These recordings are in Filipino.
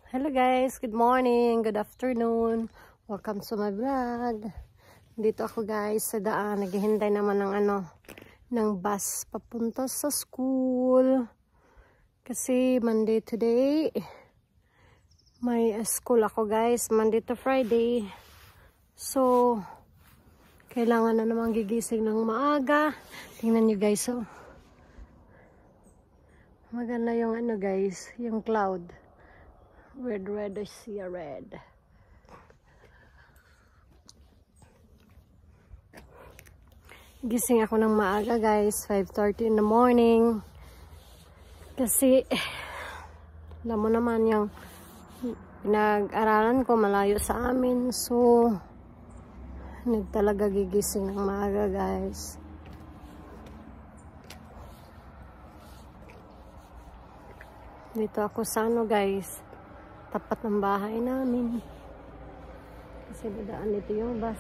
Hello guys, good morning, good afternoon. Welcome to my vlog. Dito ako guys sa daan, naghihintay naman ng bus papunta sa school. Kasi Monday today, may school ako guys, Monday to Friday. So, kailangan na naman gigising ng maaga. Tingnan nyo guys, oh. Maganda yung guys, yung cloud. Red, I see a red. Gising ako ng maaga guys, 5:30 in the morning. Kasi, alam mo naman yung pinag-aralan ko malayo sa amin. So, talaga gigising ng maaga guys. Dito ako sa guys. Tapat ng bahay namin. Kasi dadaan dito yung bus.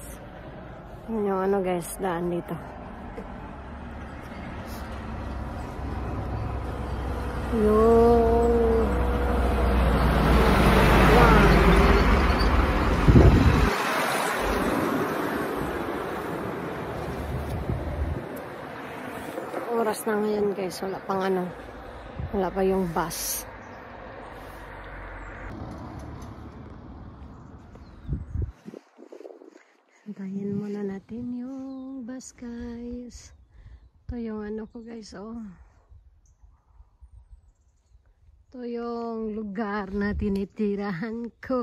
Yun yung guys, daan dito. Yung oras na ngayon guys, wala pang wala pa yung bus. Antayin muna natin yung bus guys. Ito yung ko guys, oh. Ito yung lugar na tinitirahan ko.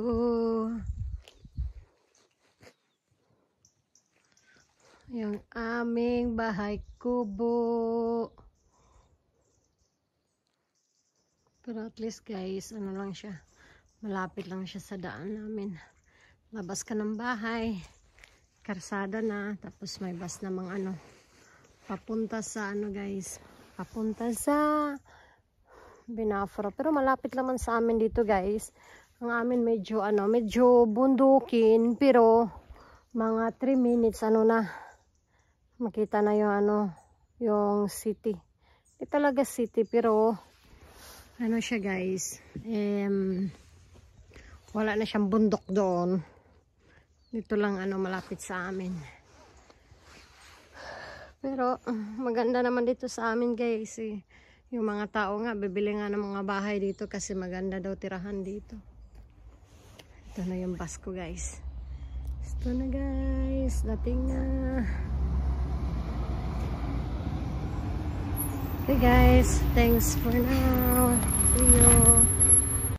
Yung aming bahay kubo. Pero at least guys, lang siya. Malapit lang siya sa daan namin. Labas ka ng bahay. Karsada na, tapos may bus namang papunta sa guys, papunta sa Binafra. Pero malapit naman sa amin dito guys. Ang amin medyo medyo bundukin, pero mga 3 minutes na makita na yung yung city. Hindi talaga city, pero siya guys, wala na siyang bundok doon. Dito lang malapit sa amin. Pero maganda naman dito sa amin guys, eh. Yung mga tao nga bibili nga ng mga bahay dito kasi maganda daw tirahan dito. Ito na yung bus ko guys. Ito na guys, dating na. Okay guys, thanks for now. See you.